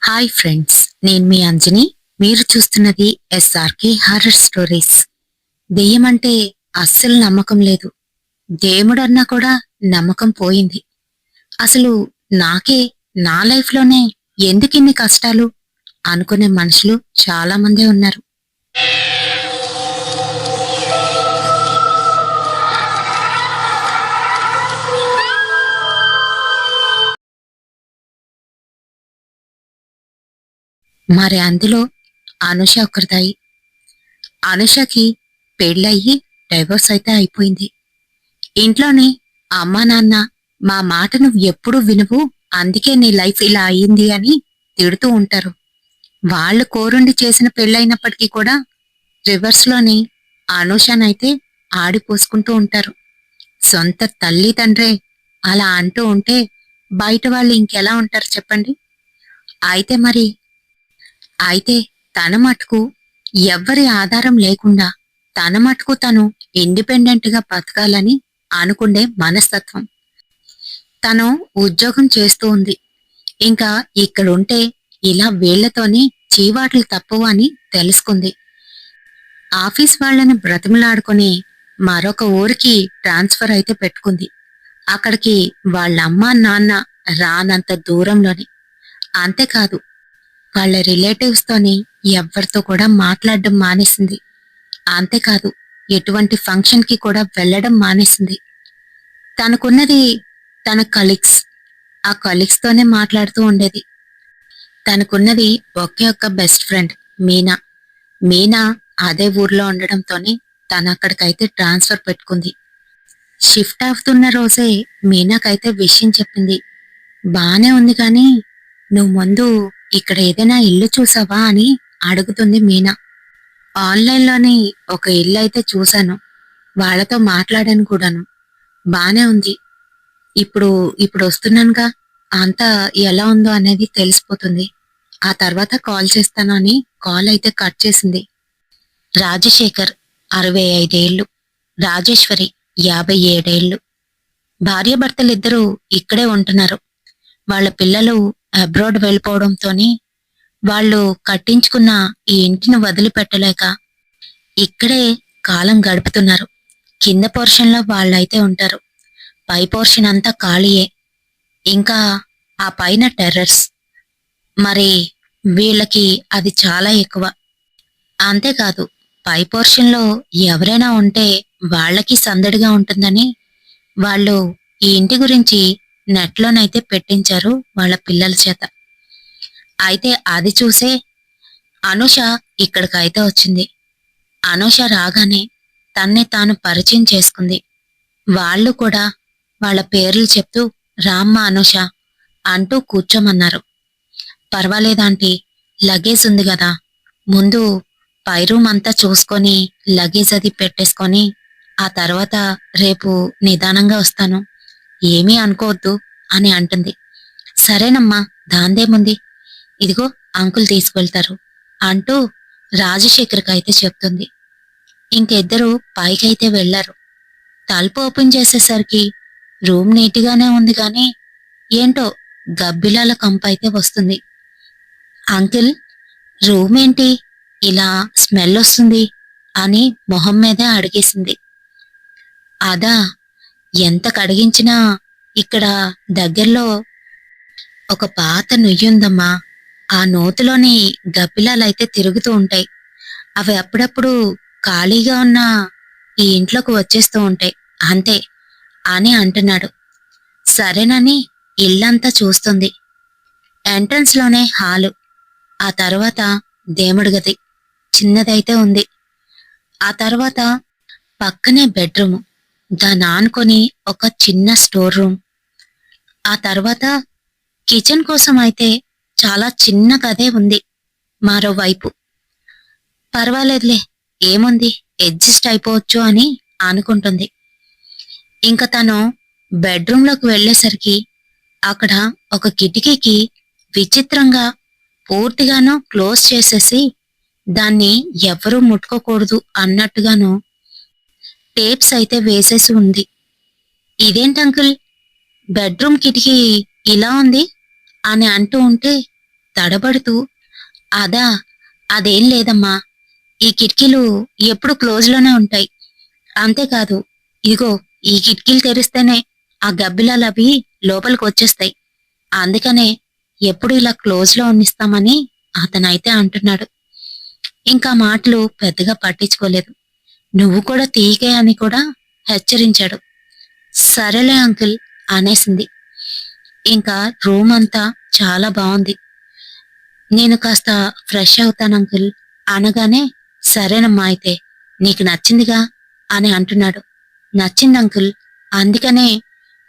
Hi friends, నేను మీ అంజని. మీరు చూస్తున్నది ఎస్ఆర్కే హారర్ స్టోరీస్. దెయ్యం అంటే అస్సలు నమ్మకం లేదు. దేవుడన్నా కూడా నమ్మకం పోయింది. అసలు నాకే నా లైఫ్లోనే ఎందుకిన్ని కష్టాలు అనుకునే మనుషులు చాలా మందే ఉన్నారు. మరి అందులో అనుష ఒకరిదాయి. అనుషకి పెళ్ళయి డైవోర్స్ అయితే అయిపోయింది. ఇంట్లోని అమ్మా నాన్న మా మాట నువ్వు ఎప్పుడూ వినవు, అందుకే నీ లైఫ్ ఇలా అయ్యింది అని తిడుతూ ఉంటారు. వాళ్ళు కోరుండి చేసిన పెళ్ళైనప్పటికీ కూడా రివర్స్ లోని అనూషనైతే ఆడిపోసుకుంటూ ఉంటారు. సొంత తల్లి తండ్రే అలా అంటూ ఉంటే బయట వాళ్ళు ఇంకెలా ఉంటారు చెప్పండి. అయితే మరి అయితే తన మటుకు ఎవ్వరి ఆధారం లేకుండా తన మటుకు తను ఇండిపెండెంట్ గా బతకాలని అనుకుండే మనస్తత్వం. తను ఉద్యోగం చేస్తూ ఉంది. ఇంకా ఇక్కడుంటే ఇలా వీళ్లతోనే చీవాట్లు తప్పవు అని తెలుసుకుంది. ఆఫీస్ వాళ్ళని బ్రతిమలాడుకొని మరొక ఊరికి ట్రాన్స్ఫర్ అయితే పెట్టుకుంది. అక్కడికి వాళ్ళమ్మ నాన్న రానంత దూరంలోని. అంతేకాదు, వాళ్ళ రిలేటివ్స్ తోని ఎవ్వరితో కూడా మాట్లాడడం మానేసింది. అంతేకాదు, ఎటువంటి ఫంక్షన్ కి కూడా వెళ్లడం మానేసింది. తనకున్నది తన కలీగ్స్. ఆ కలీగ్స్ తోనే మాట్లాడుతూ ఉండేది. తనకున్నది ఒకే ఒక్క బెస్ట్ ఫ్రెండ్ మీనా. మీనా అదే ఊర్లో ఉండడంతోనే తను అక్కడికైతే ట్రాన్స్ఫర్ పెట్టుకుంది. షిఫ్ట్ అవుతున్న రోజే మీనాకైతే విషయం చెప్పింది. బానే ఉంది కాని నువ్వు ముందు ఇక్కడ ఏదైనా ఇల్లు చూసావా అని అడుగుతుంది మీనా. ఆన్లైన్లోని ఒక ఇల్లు అయితే చూశాను, వాళ్లతో మాట్లాడాను కూడాను. బానే ఉంది. ఇప్పుడు ఇప్పుడు వస్తున్నానుగా, అంతా ఎలా ఉందో అనేది తెలిసిపోతుంది. ఆ తర్వాత కాల్ చేస్తాను అని కాల్ అయితే కట్ చేసింది. రాజశేఖర్ 65 ఏళ్లు, రాజేశ్వరి 57 ఏళ్లు. భార్యాభర్తలిద్దరూ ఇక్కడే ఉంటున్నారు. వాళ్ళ పిల్లలు అబ్రాడ్ వెళ్ళిపోవడంతోని వాళ్ళు కట్టించుకున్న ఈ ఇంటిని వదిలిపెట్టలేక ఇక్కడే కాలం గడుపుతున్నారు. కింద పోర్షన్లో వాళ్ళైతే ఉంటారు. పై పోర్షన్ అంతా ఖాళీయే. ఇంకా ఆ పైన టెర్రర్స్. మరి వీళ్ళకి అది చాలా ఎక్కువ. అంతేకాదు, పై పోర్షన్లో ఎవరైనా ఉంటే వాళ్ళకి సందడిగా ఉంటుందని వాళ్ళు ఈ ఇంటి గురించి నెట్లోనైతే పెట్టించారు వాళ్ళ పిల్లల చేత. అయితే అది చూసే అనూష ఇక్కడికైతే వచ్చింది. అనూష రాగానే తన్నే తాను పరిచయం చేసుకుంది. వాళ్ళు కూడా వాళ్ళ పేర్లు చెప్తూ రామ్మ అనూష అంటూ కూర్చోమన్నారు. పర్వాలేదాంటీ, లగేజ్ ఉంది కదా, ముందు పై రూమ్ అంతా చూసుకొని లగేజ్ అది పెట్టేసుకొని ఆ తర్వాత రేపు నిదానంగా వస్తాను, ఏమీ అనుకోవద్దు అని అంటుంది. సరేనమ్మా, దాందేముంది, ఇదిగో అంకుల్ తీసుకెళ్తారు అంటూ రాజశేఖర్కి అయితే చెప్తుంది. ఇంకిద్దరూ పైకైతే వెళ్లారు. తలుపు ఓపెన్ చేసేసరికి రూమ్ నీటిగానే ఉంది గాని ఏంటో గబ్బిలాల కంపైతే వస్తుంది. అంకిల్, రూమ్ ఏంటి ఇలా స్మెల్ వస్తుంది అని మొహం మీదే అడిగేసింది. అదా, ఎంత కడిగించినా ఇక్కడ దగ్గరలో ఒక పాత నుయ్యుందమ్మా. ఆ నూతిలోని గబ్బిలాలైతే తిరుగుతూ ఉంటాయి. అవి అప్పుడప్పుడు ఖాళీగా ఉన్న ఈ ఇంట్లోకి వచ్చేస్తూ ఉంటాయి అంతే అని అంటున్నాడు. సరేనని ఇల్లంతా చూస్తుంది. ఎంట్రన్స్ లోనే హాలు, ఆ తర్వాత దేవుడి గది చిన్నదైతే ఉంది. ఆ తర్వాత పక్కనే బెడ్రూమ్, దాన్ని ఆనుకొని ఒక చిన్న స్టోర్ రూమ్. ఆ తర్వాత కిచెన్ కోసం అయితే చాలా చిన్న గదే ఉంది మరోవైపు. పర్వాలేదులే, ఏముంది, అడ్జస్ట్ అయిపోవచ్చు అని అనుకుంటుంది. ఇంకా తను బెడ్రూంలోకి వెళ్లేసరికి అక్కడ ఒక కిటికీకి విచిత్రంగా పూర్తిగాను క్లోజ్ చేసేసి దాన్ని ఎవరూ ముట్టుకోకూడదు అన్నట్టుగాను టేప్స్ అయితే వేసేసి ఉంది. ఇదేంటంకుల్, బెడ్రూమ్ కిటికీ ఇలా ఉంది అని అంటూ ఉంటే తడబడుతూ, అదా, అదేం లేదమ్మా. ఈ కిటికీలు ఎప్పుడు క్లోజ్‌లోనే ఉంటాయి. అంతేకాదు, ఇదిగో ఈ కిటికీలు తెరిస్తేనే ఆ గబ్బిలాలవి లోపలికొచ్చేస్తాయి. అందుకనే ఎప్పుడు ఇలా క్లోజ్‌లో ఉండిస్తామని అతనైతే అంటున్నాడు. ఇంకా మాటలు పెద్దగా పట్టించుకోలేదు. నువ్వు కూడా తీయకే అని కూడా హెచ్చరించాడు. సరేలే అంకుల్ అనేసింది. ఇంకా రూమ్ అంతా చాలా బావుంది. నేను కాస్త ఫ్రెష్ అవుతాను అంకుల్ అనగానే, సరేనమ్మా అయితే, నీకు నచ్చిందిగా అని అంటున్నాడు. నచ్చింది అంకుల్, అందుకనే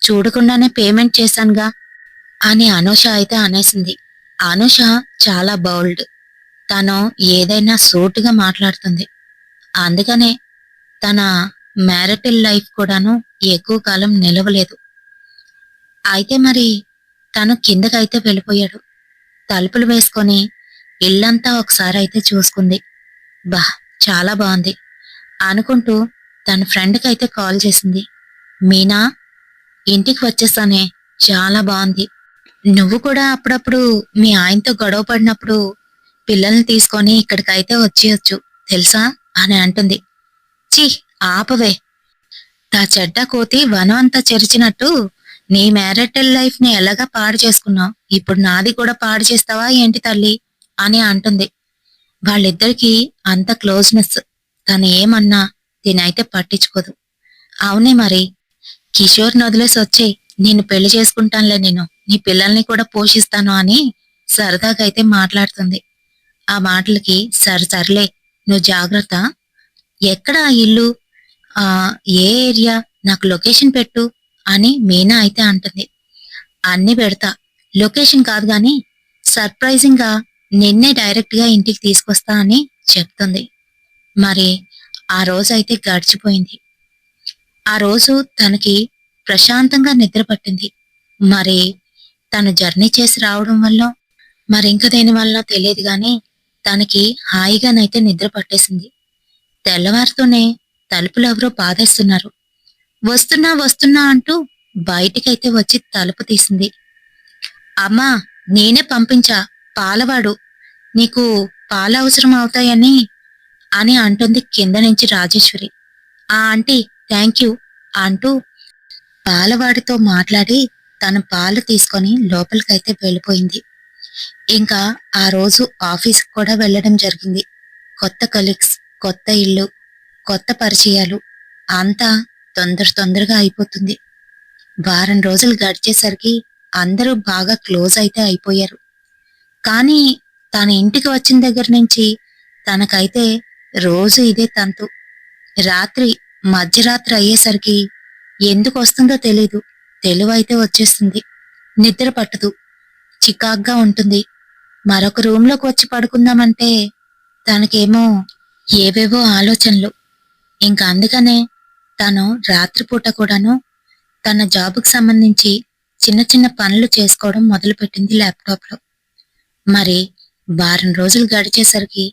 చూడకుండానే పేమెంట్ చేశానుగా అని అనూష అయితే అనేసింది. అనూష చాలా బౌల్డ్. తను ఏదైనా సూటిగా మాట్లాడుతుంది. అందుకనే తన మ్యారిటల్ లైఫ్ కూడాను ఎక్కువ కాలం నిలవలేదు. అయితే మరి తను కిందకైతే వెళ్ళిపోయాడు. తలుపులు వేసుకొని ఇల్లంతా ఒకసారి అయితే చూసుకుంది. బా, చాలా బాగుంది అనుకుంటూ తన ఫ్రెండ్కైతే కాల్ చేసింది. మీనా, ఇంటికి వచ్చేసానే, చాలా బాగుంది. నువ్వు కూడా అప్పుడప్పుడు మీ ఆయనతో గొడవ పడినప్పుడు పిల్లల్ని తీసుకొని ఇక్కడికైతే వచ్చేయొచ్చు తెలుసా అని అంటుంది. చి, ఆపవే. తా చెడ్డ కోతి వనం అంతా చెరిచినట్టు నీ మ్యారిటల్ లైఫ్ ని ఎలాగా పాడు చేసుకున్నావు, ఇప్పుడు నాది కూడా పాడు చేస్తావా ఏంటి తల్లి అని అంటుంది. వాళ్ళిద్దరికీ అంత క్లోజ్నెస్. తను ఏమన్నా తినైతే పట్టించుకోదు. అవునే మరి, కిషోర్ వదిలేసి వచ్చేయ్, నిన్ను పెళ్లి చేసుకుంటానులే, నేను నీ పిల్లల్ని కూడా పోషిస్తాను అని సరదాగా అయితే మాట్లాడుతుంది. ఆ మాటలకి సర్లే, నువ్వు జాగ్రత్త. ఎక్కడ ఆ ఇల్లు, ఆ ఏ ఏరియా, నాకు లొకేషన్ పెట్టు అని మీనా అయితే అంటుంది. అన్ని పెడతా, లొకేషన్ కాదు గాని సర్ప్రైజింగ్ గా నిన్నే డైరెక్ట్ గా ఇంటికి తీసుకొస్తా అని చెప్తుంది. మరి ఆ రోజు అయితే గడిచిపోయింది. ఆ రోజు తనకి ప్రశాంతంగా నిద్ర పట్టింది. మరి తను జర్నీ చేసి రావడం వల్ల, మరింక దేని వల్ల తెలియదు గాని తనకి హాయిగానైతే నిద్ర పట్టేసింది. తెల్లవారుతూనే తలుపులు ఎవరో బాధేస్తున్నారు. వస్తున్నా వస్తున్నా అంటూ బయటికైతే వచ్చి తలుపు తీసింది. అమ్మా, నేనే పంపించా, పాలవాడు, నీకు పాలు అవసరం అవుతాయని అని అంటుంది కింద నుంచి రాజేశ్వరి. ఆ ఆంటీ, థ్యాంక్ యూ అంటూ పాలవాడితో మాట్లాడి తన పాలు తీసుకొని లోపలికైతే వెళ్ళిపోయింది. ఇంకా ఆ రోజు ఆఫీస్కి కూడా వెళ్ళడం జరిగింది. కొత్త కలీగ్స్, కొత్త ఇల్లు, కొత్త పరిచయాలు, అంతా తొందరగా అయిపోతుంది. వారం రోజులు గడిచేసరికి అందరూ బాగా క్లోజ్ అయితే అయిపోయారు. కానీ తన ఇంటికి వచ్చిన దగ్గర నుంచి తనకైతే రోజు ఇదే తంతు. రాత్రి, మధ్యరాత్రి అయ్యేసరికి ఎందుకు వస్తుందో తెలీదు, తెలివైతే వచ్చేస్తుంది. నిద్ర పట్టదు, చికాగ్గా ఉంటుంది. మరొక రూంలోకి వచ్చి పడుకుందామంటే తనకేమో ఏవేవో ఆలోచనలు. ఇంక అందుకనే తను రాత్రిపూట కూడాను తన జాబుకు సంబంధించి చిన్న చిన్న పనులు చేసుకోవడం మొదలుపెట్టింది ల్యాప్టాప్లో. మరి వారం రోజులు గడిచేసరికి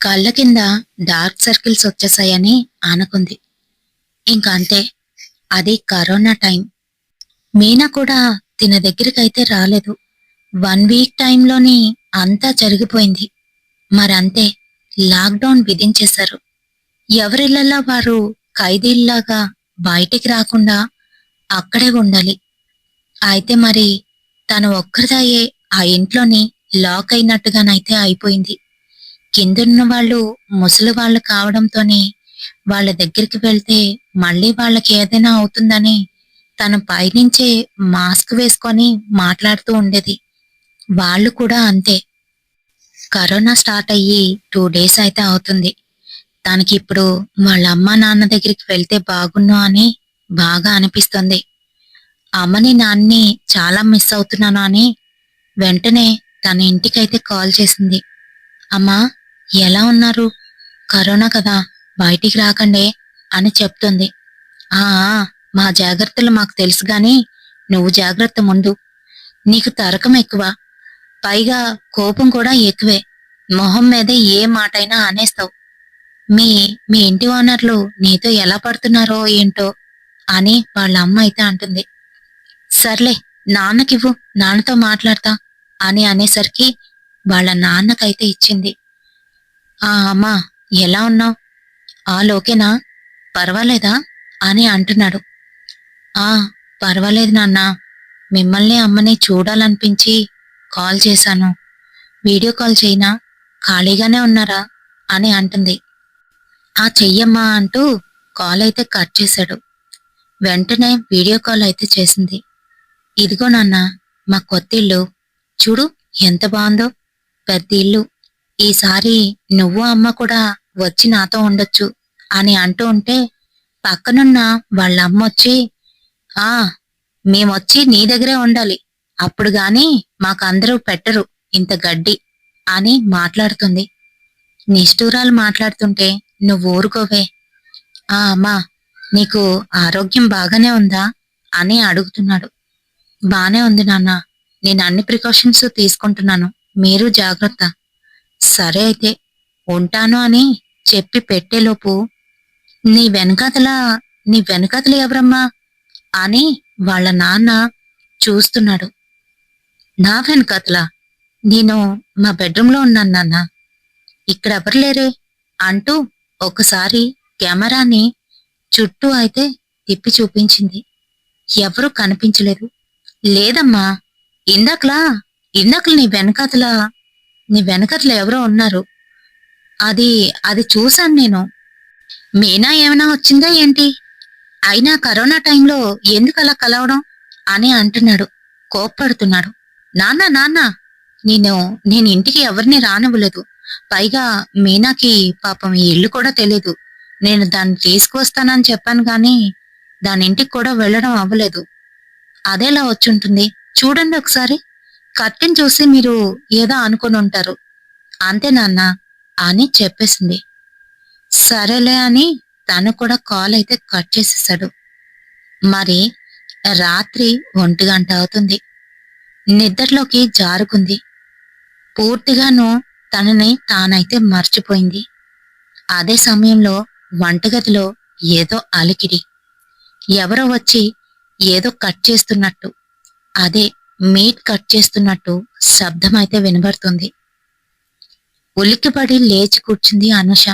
కళ్ళ కింద డార్క్ సర్కిల్స్ వచ్చేసాయని అనుకుంది. ఇంక అంతే, అది కరోనా టైం. మీనా కూడా తిన దగ్గరికైతే రాలేదు. 1 వీక్ టైంలోని అంతా జరిగిపోయింది. మరంతే, లాక్డౌన్ విధించేశారు. ఎవరిళ్లలా వారు ఖైదీల్లాగా బయటికి రాకుండా అక్కడే ఉండాలి. అయితే మరి తను ఒక్కరిదాయే ఆ ఇంట్లోని లాక్ అయినట్టుగానైతే అయిపోయింది. కిందున్న వాళ్ళు ముసలి వాళ్ళు కావడంతోనే వాళ్ళ దగ్గరికి వెళ్తే మళ్ళీ వాళ్ళకి ఏదైనా అవుతుందని తన పైనుంచే మాస్క్ వేసుకొని మాట్లాడుతూ ఉండేది. వాళ్ళు కూడా అంతే. కరోనా స్టార్ట్ అయ్యి 2 డేస్ అయితే అవుతుంది. తనకిప్పుడు వాళ్ళ అమ్మా నాన్న దగ్గరికి వెళ్తే బాగున్ను అని బాగా అనిపిస్తుంది. అమ్మని నాన్ని చాలా మిస్ అవుతున్నాను అని వెంటనే తన ఇంటికైతే కాల్ చేసింది. అమ్మా, ఎలా ఉన్నారు? కరోనా కదా, బయటికి రాకండే అని చెప్తుంది. ఆ ఆ, మా జాగ్రత్తలు మాకు తెలుసు గాని నువ్వు జాగ్రత్త ముందు. నీకు తరకం ఎక్కువ, పైగా కోపం కూడా ఎక్కువే. మొహం మీదే ఏ మాటైనా అనేస్తావు. మీ మీ ఇంటి ఓనర్లు నీతో ఎలా పడుతున్నారో ఏంటో అని వాళ్ళ అమ్మ అయితే అంటుంది. సర్లే, నాన్నకివ్వు, నాన్నతో మాట్లాడతా అని అనేసరికి వాళ్ళ నాన్నకైతే ఇచ్చింది. ఆ అమ్మా, ఎలా ఉన్నావు? ఆ లోకేనా? పర్వాలేదా? అని అంటున్నాడు. ఆ పర్వాలేదు నాన్నా, మిమ్మల్ని అమ్మని చూడాలనిపించి కాల్ చేశాను. వీడియో కాల్ చేయనా? ఖాళీగానే ఉన్నారా? అని అంటుంది. ఆ చెయ్యమ్మా అంటూ కాల్ అయితే కట్ చేశాడు. వెంటనే వీడియో కాల్ అయితే చేసింది. ఇదిగో నాన్న, మా కొత్త ఇల్లు చూడు, ఎంత బాగుందో. పెద్ద ఇల్లు. ఈసారి నువ్వు అమ్మ కూడా వచ్చి నాతో ఉండొచ్చు అని అంటూ ఉంటే పక్కనున్న వాళ్ళ అమ్మ వచ్చి, ఆ మేమొచ్చి నీ దగ్గరే ఉండాలి, అప్పుడు గాని మాకందరూ పెట్టరు ఇంత గడ్డి అని మాట్లాడుతుంది. నిష్ఠూరాలు మాట్లాడుతుంటే నువ్వు ఊరుకోవే. ఆ అమ్మా, నీకు ఆరోగ్యం బాగానే ఉందా అని అడుగుతున్నాడు. బానే ఉంది నాన్న, నేను అన్ని ప్రికాషన్స్ తీసుకుంటున్నాను, మీరు జాగ్రత్త. సరే అయితే ఉంటాను అని చెప్పి పెట్టేలోపు, నీ వెనకాతల నీ వెనకాతల ఎవరమ్మా అని వాళ్ళ నాన్న చూస్తున్నాడు. నా వెనకాతల? నేను మా బెడ్రూమ్లో ఉన్నాను నాన్న, ఇక్కడ ఎవరు లేరే అంటూ ఒకసారి కెమెరాని చుట్టూ అయితే తిప్పి చూపించింది. ఎవరూ కనిపించలేదు. లేదమ్మా, ఇందాకలా ఇందాకల నీ వెనకాతల ఎవరో ఉన్నారు. అది అది చూశాను నేను. మీనా ఏమైనా వచ్చిందా ఏంటి? అయినా కరోనా టైంలో ఎందుకు అలా కలవడం అని అంటున్నాడు. కోప్పడుతున్నాడు. నాన్న నాన్న, నేను నేను ఇంటికి ఎవరిని రానివ్వలేదు. పైగా మీనాకి పాపం ఈ ఇల్లు కూడా తెలీదు. నేను దాన్ని తీసుకువస్తానని చెప్పాను గాని దాని ఇంటికి కూడా వెళ్ళడం అవ్వలేదు. అదెలా వచ్చుంటుంది? చూడండి ఒకసారి. కర్టెన్ చూసి మీరు ఏదో అనుకుని ఉంటారు. అంతే నాన్న అని చెప్పేసింది. సరేలే అని తను కూడా కాల్ అయితే కట్ చేసేసాడు. మరి రాత్రి 1 గంట అవుతుంది. నిద్రలోకి జారుకుంది. పూర్తిగాను తనని తానైతే మర్చిపోయింది. అదే సమయంలో వంటగదిలో ఏదో అలికిడి. ఎవరో వచ్చి ఏదో కట్ చేస్తున్నట్టు, అదే మీట్ కట్ చేస్తున్నట్టు శబ్దమైతే వినబడుతుంది. ఉలిక్కిపడి లేచి కూర్చుంది అనుష.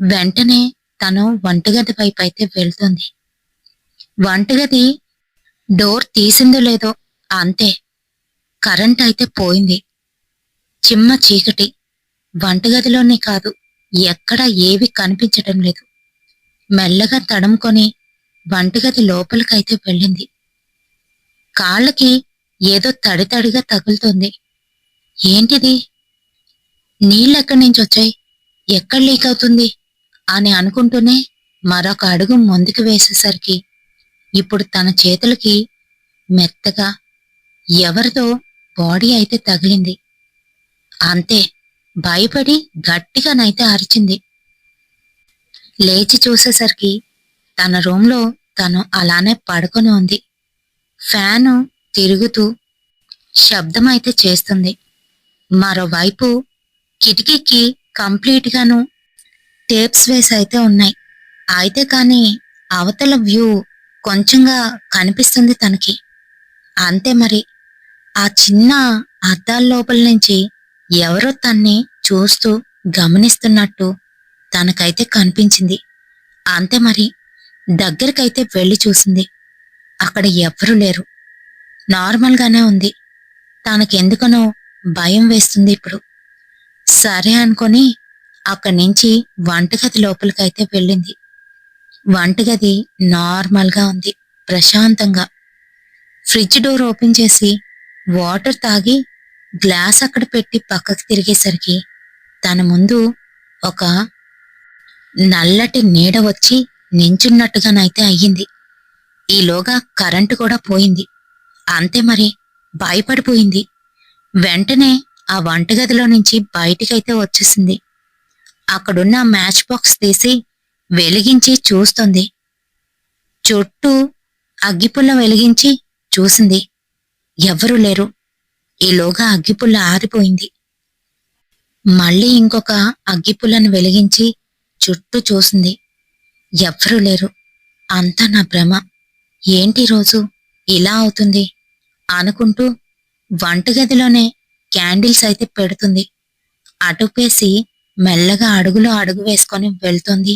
వెంటనే తను వంటగది వైపు అయితే వెళ్తుంది. వంటగది డోర్ తీసిందో లేదో అంతే, కరెంట్ అయితే పోయింది. చిమ్మ చీకటి. వంటగదిలోనే కాదు, ఎక్కడా ఏవి కనిపించటం లేదు. మెల్లగా తడుముకొని వంటగది లోపలికైతే వెళ్ళింది. కాళ్ళకి ఏదో తడి తడిగా తగులుతుంది. ఏంటిది? నీళ్ళెక్కడి నుంచి వచ్చాయి? ఎక్కడ లీక్ అవుతుంది అని అనుకుంటూనే మరొక అడుగు ముందుకు వేసేసరికి ఇప్పుడు తన చేతులకి మెత్తగా ఎవరిదో బాడీ అయితే తగిలింది. అంతే, భయపడి గట్టిగానైతే అరిచింది. లేచి చూసేసరికి తన రూంలో తను అలానే పడుకొని ఉంది. ఫ్యాను తిరుగుతూ శబ్దమైతే చేస్తుంది. మరోవైపు కిటికీకి కంప్లీట్ గాను టేప్స్ వేసి అయితే ఉన్నాయి. అయితే కాని అవతల వ్యూ కొంచెంగా కనిపిస్తుంది తనకి. అంతే మరి, ఆ చిన్న అద్దాల లోపల నుంచి ఎవరో తన్ని చూస్తూ గమనిస్తున్నట్టు తనకైతే కనిపించింది. అంతే మరి, దగ్గరికైతే వెళ్లి చూసింది. అక్కడ ఎవ్వరూ లేరు. నార్మల్గానే ఉంది. తనకెందుకనో భయం వేస్తుంది ఇప్పుడు. సరే అనుకొని అక్కడి నుంచి వంటగది లోపలికైతే వెళ్ళింది. వంటగది నార్మల్గా ఉంది, ప్రశాంతంగా. ఫ్రిడ్జ్ డోర్ ఓపెన్ చేసి వాటర్ తాగి గ్లాస్ అక్కడ పెట్టి పక్కకి తిరిగేసరికి తన ముందు ఒక నల్లటి నీడ వచ్చి నించున్నట్టుగానైతే అయ్యింది. ఈలోగా కరెంటు కూడా పోయింది. అంతే మరి, భయపడిపోయింది. వెంటనే ఆ వంటగదిలో నుంచి బయటికైతే వచ్చేసింది. అక్కడున్న మ్యాచ్ బాక్స్ తీసి వెలిగించి చూస్తుంది. చుట్టూ అగ్గిపుల్ల వెలిగించి చూసింది. ఎవ్వరూ లేరు. ఈలోగా అగ్గిపుల్ల ఆరిపోయింది. మళ్ళీ ఇంకొక అగ్గిపుల్లను వెలిగించి చుట్టూ చూసింది. ఎవ్వరూ లేరు. అంతా నా భ్రమ. ఏంటి రోజు ఇలా అవుతుంది అనుకుంటూ వంటగదిలోనే క్యాండిల్స్ అయితే పెడుతుంది. అటుపేసి మెల్లగా అడుగులో అడుగు వేసుకొని వెళ్తుంది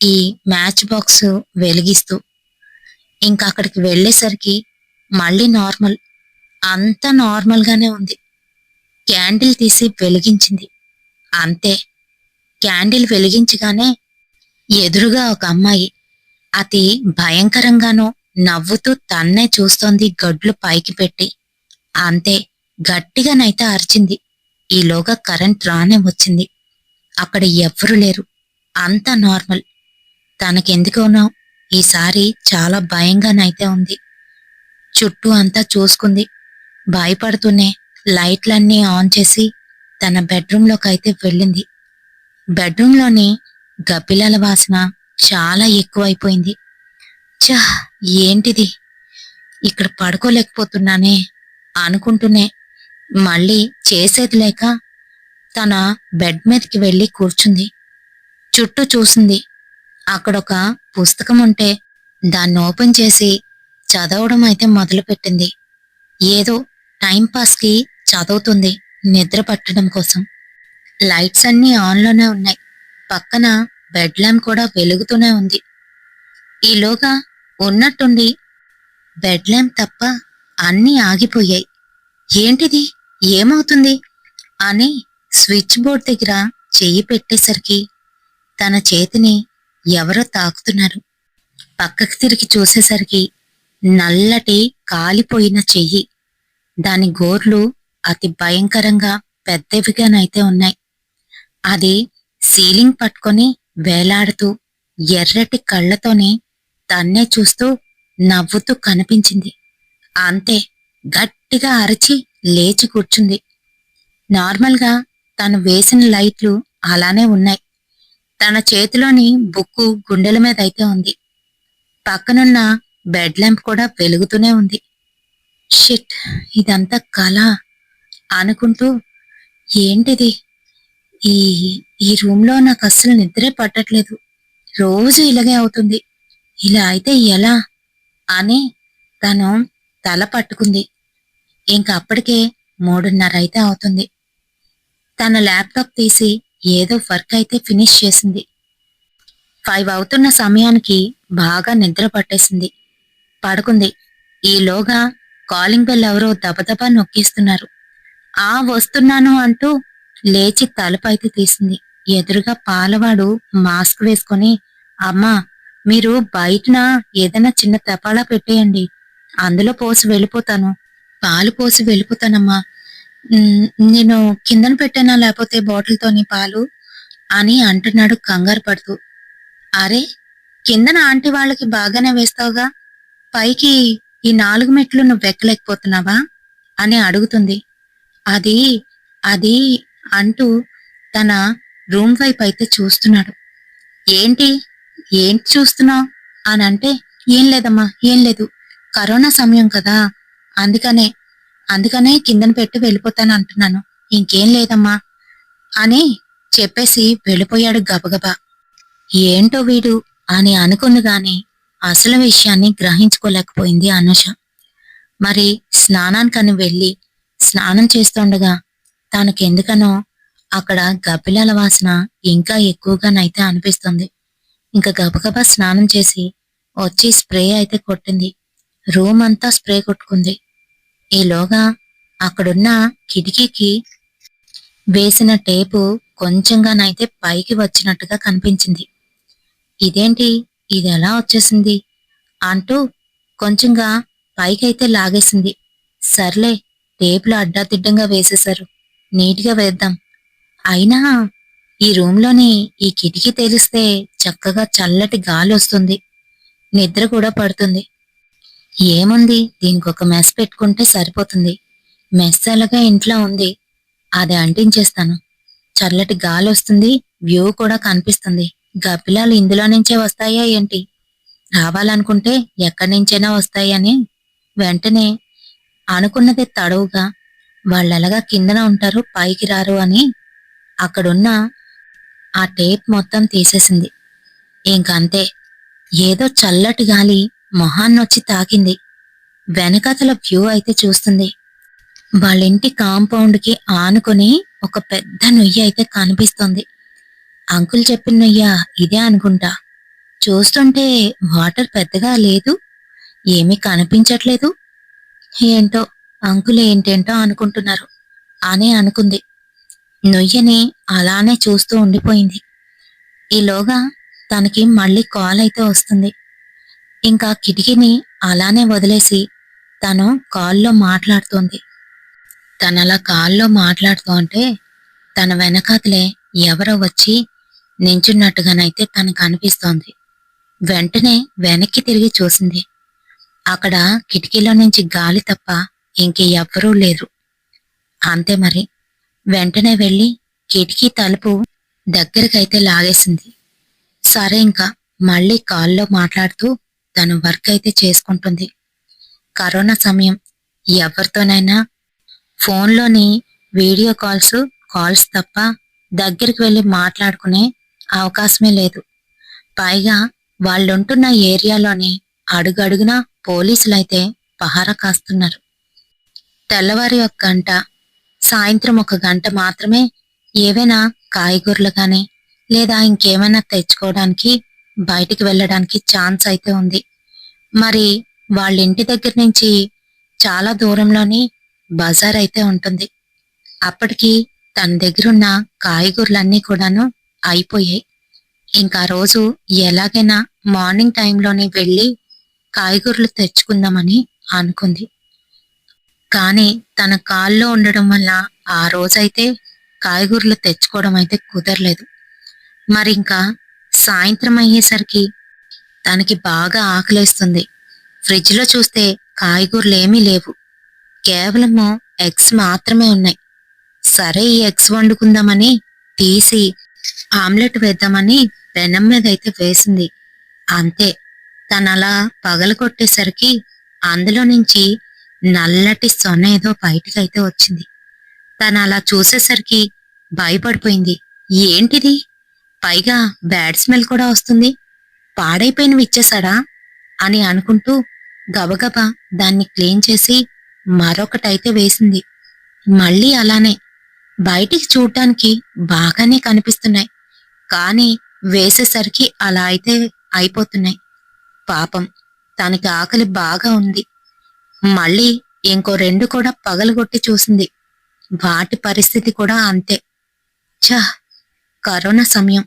ఈ మ్యాచ్ బాక్స్ వెలిగిస్తూ. ఇంకా అక్కడికి వెళ్ళేసరికి మళ్ళీ నార్మల్, అంతా నార్మల్ గానే ఉంది. క్యాండిల్ తీసి వెలిగించింది. అంతే, క్యాండిల్ వెలిగించగానే ఎదురుగా ఒక అమ్మాయి అతి భయంకరంగానో నవ్వుతూ తన్నే చూస్తోంది గడ్లు పైకి పెట్టి. అంతే, గట్టిగానైతే అరిచింది. ఈలోగా కరెంట్ రానే వచ్చింది. అక్కడ ఎవ్వరూ లేరు, అంతా నార్మల్. తనకెందుకోనో ఈసారి చాలా భయంగానైతే ఉంది. చుట్టూ అంతా చూసుకుంది. భయపడుతూనే లైట్లన్నీ ఆన్ చేసి తన బెడ్రూంలోకైతే వెళ్ళింది. బెడ్రూంలోని గబ్బిలాల వాసన చాలా ఎక్కువైపోయింది. చహ్, ఏంటిది, ఇక్కడ పడుకోలేకపోతున్నానే అనుకుంటూనే మళ్ళీ చేసేది లేక తన బెడ్ మీదకి వెళ్ళి కూర్చుంది. చుట్టూ చూసింది. అక్కడొక పుస్తకం ఉంటే దాన్ని ఓపెన్ చేసి చదవడం అయితే మొదలుపెట్టింది. ఏదో టైంపాస్కి చదువుతుంది, నిద్ర పట్టడం కోసం. లైట్స్ అన్నీ ఆన్లోనే ఉన్నాయి. పక్కన బెడ్ ల్యాంప్ కూడా వెలుగుతూనే ఉంది. ఈలోగా ఉన్నట్టుండి బెడ్ ల్యాంప్ తప్ప అన్నీ ఆగిపోయాయి. ఏంటిది, ఏమవుతుంది అని స్విచ్ బోర్డ్ దగ్గర చెయ్యి పెట్టేసరికి తన చేతిని ఎవరో తాకుతున్నారు. పక్కకి తిరిగి చూసేసరికి నల్లటి కాలిపోయిన చెయ్యి. దాని గోర్లు అతి భయంకరంగా పెద్దవిగానైతే ఉన్నాయి. అది సీలింగ్ పట్టుకొని వేలాడుతూ ఎర్రటి కళ్ళతోనే తన్నే చూస్తూ నవ్వుతూ కనిపించింది. అంతే, గట్టిగా అరిచి లేచి కూర్చుంది. నార్మల్గా తను వేసిన లైట్లు అలానే ఉన్నాయి. తన చేతిలోని బుక్కు గుండెల మీద అయితే ఉంది. పక్కనున్న బెడ్ ల్యాంప్ కూడా వెలుగుతూనే ఉంది. షిట్, ఇదంతా కళ అనుకుంటూ, ఏంటిది, ఈ ఈ రూమ్లో నాకు అస్సలు నిద్రే పట్టట్లేదు, రోజు ఇలాగే అవుతుంది, ఇలా అయితే ఎలా అని తను తల పట్టుకుంది. ఇంక అప్పటికే 3:30 అయితే అవుతుంది. తన ల్యాప్టాప్ తీసి ఏదో వర్క్ అయితే ఫినిష్ చేసింది. 5 అవుతున్న సమయానికి బాగా నిద్ర పట్టేసింది. పడుకుంది. ఈలోగా కాలింగ్ బెల్ ఎవరో దబదబా నొక్కిస్తున్నారు. వస్తున్నాను అంటూ లేచి తలుపైతే తీసింది. ఎదురుగా పాలవాడు మాస్క్ వేసుకొని, అమ్మా, మీరు బయటన ఏదైనా చిన్న తెపాలా పెట్టేయండి, అందులో పోసి వెళ్ళిపోతాను, పాలు పోసి వెళ్ళిపోతానమ్మా. నేను కిందన పెట్టానా లేకపోతే బాటిల్తోని పాలు అని అంటున్నాడు కంగారు పడుతూ. అరే, కిందన ఆంటీ వాళ్ళకి బాగానే వేస్తావుగా, పైకి ఈ 4 మెట్లు నువ్వు ఎక్కలేకపోతున్నావా అని అడుగుతుంది. అది అది అంటూ తన రూమ్ వైపు అయితే చూస్తున్నాడు. ఏంటి ఏంటి చూస్తున్నావు అని అంటే, ఏం లేదమ్మా, ఏం లేదు, కరోనా సమయం కదా, అందుకనే అందుకనే కిందన పెట్టి వెళ్ళిపోతాను అంటున్నాను, ఇంకేం లేదమ్మా అని చెప్పేసి వెళ్ళిపోయాడు గబగబా. ఏంటో వీడు అని అనుకుంది గాని అసలు విషయాన్ని గ్రహించుకోలేకపోయింది అనూష. మరి స్నానానికని వెళ్ళి స్నానం చేస్తుండగా తనకెందుకనో అక్కడ గబ్బిలాల వాసన ఇంకా ఎక్కువగానైతే అనిపిస్తుంది. ఇంకా గబగబా స్నానం చేసి వచ్చి స్ప్రే అయితే కొట్టింది. రూమ్ అంతా స్ప్రే కొట్టుకుంది. ఈలోగా అక్కడున్న కిటికీకి వేసిన టేపు కొంచెంగానైతే పైకి వచ్చినట్టుగా కనిపించింది. ఇదేంటి, ఇది ఎలా వచ్చేసింది అంటూ కొంచెంగా పైకైతే లాగేసింది. సర్లే, టేపులు అడ్డాదిడ్డంగా వేసేశారు, నీట్గా వేద్దాం. అయినా ఈ రూంలోని ఈ కిటికీ తెరిస్తే చక్కగా చల్లటి గాలి వస్తుంది, నిద్ర కూడా పడుతుంది. ఏముంది, దీనికి ఒక మెస్ పెట్టుకుంటే సరిపోతుంది. మెస్ అలాగా ఇంట్లో ఉంది, అది అంటించేస్తాను. చల్లటి గాలి వస్తుంది, వ్యూ కూడా కనిపిస్తుంది. గబ్బిలాలు ఇందులో నుంచే వస్తాయా ఏంటి, రావాలనుకుంటే ఎక్కడి నుంచైనా వస్తాయని వెంటనే అనుకున్నదే తడవుగా, వాళ్ళెలాగా కిందన ఉంటారు, పైకి రారు అని అక్కడున్న ఆ టేప్ మొత్తం తీసేసింది. ఇంకంతే, ఏదో చల్లటి గాలి మొహాన్నొచ్చి తాకింది. వెనకాతల వ్యూ అయితే చూస్తుంది. వాళ్ళింటి కాంపౌండ్ కి ఆనుకొని ఒక పెద్ద నొయ్యి అయితే కనిపిస్తుంది. అంకుల్ చెప్పిన నొయ్య ఇదే అనుకుంటా. చూస్తుంటే వాటర్ పెద్దగా లేదు, ఏమీ కనిపించట్లేదు. ఏంటో అంకుల్ ఏంటేంటో అనుకుంటున్నారు అని అనుకుంది. నొయ్యని అలానే చూస్తూ ఉండిపోయింది. ఈలోగా తనకి మళ్ళీ కాల్ అయితే వస్తుంది. ఇంకా కిటికీని అలానే వదిలేసి తను కాల్లో మాట్లాడుతోంది. తనలా కాల్లో మాట్లాడుతూ ఉంటే తన వెనకాతలే ఎవరో వచ్చి నించున్నట్టుగానైతే తనకు అనిపిస్తోంది. వెంటనే వెనక్కి తిరిగి చూసింది. అక్కడ కిటికీలో నుంచి గాలి తప్ప ఇంక ఎవ్వరూ లేరు. అంతే మరి. వెంటనే వెళ్ళి కిటికీ తలుపు దగ్గరకైతే లాగేసింది. సరే ఇంకా మళ్ళీ కాల్లో మాట్లాడుతూ తను వర్క్ అయితే చేసుకుంటుంది. కరోనా సమయం, ఎవరితోనైనా ఫోన్లోని వీడియో కాల్స్ తప్ప దగ్గరికి వెళ్ళి మాట్లాడుకునే అవకాశమే లేదు. పైగా వాళ్ళుంటున్న ఏరియాలోని అడుగడుగునా పోలీసులైతే పహారా కాస్తున్నారు. తెల్లవారి 1 గంట, సాయంత్రం 1 గంట మాత్రమే ఏవైనా కాయగూరలు గాని లేదా ఇంకేమైనా తెచ్చుకోవడానికి బయటికి వెళ్ళడానికి ఛాన్స్ అయితే ఉంది. మరి వాళ్ళ ఇంటి దగ్గర నుంచి చాలా దూరంలోని బజార్ అయితే ఉంటుంది. అప్పటికి తన దగ్గరున్న కాయగూరలన్నీ కూడాను అయిపోయాయి. ఇంకా రోజు ఎలాగైనా మార్నింగ్ టైంలోనే వెళ్ళి కాయగూరలు తెచ్చుకుందామని అనుకుంది. కానీ తన కాల్లో ఉండడం వల్ల ఆ రోజైతే కాయగూరలు తెచ్చుకోవడం అయితే కుదరలేదు. మరింకా సాయంత్రం అయ్యేసరికి తనకి బాగా ఆకలేస్తుంది. ఫ్రిడ్జ్లో చూస్తే కాయగూరలేమీ లేవు. కేవలము ఎగ్స్ మాత్రమే ఉన్నాయి. సరే ఈ ఎగ్స్ వండుకుందామని తీసి ఆమ్లెట్ వేద్దామని పెనం మీద అయితే వేసింది. అంతే, తనలా పగలగొట్టేసరికి అందులో నుంచి నల్లటి సొన ఏదో బయటికైతే వచ్చింది. తను అలా చూసేసరికి భయపడిపోయింది. ఏంటిది? పైగా బ్యాడ్ స్మెల్ కూడా వస్తుంది. పాడైపోయినవి ఇచ్చేశాడా అని అనుకుంటూ గబగబా దాన్ని క్లీన్ చేసి మరొకటైతే వేసింది. మళ్ళీ అలానే. బయటికి చూడ్డానికి బాగానే కనిపిస్తున్నాయి, కానీ వేసేసరికి అలా అయితే అయిపోతున్నాయి. పాపం, తనకి ఆకలి బాగా ఉంది. మళ్ళీ ఇంకో 2 కూడా పగలగొట్టి చూసింది. వాటి పరిస్థితి కూడా అంతే. ఛ! కరోనా సమయం,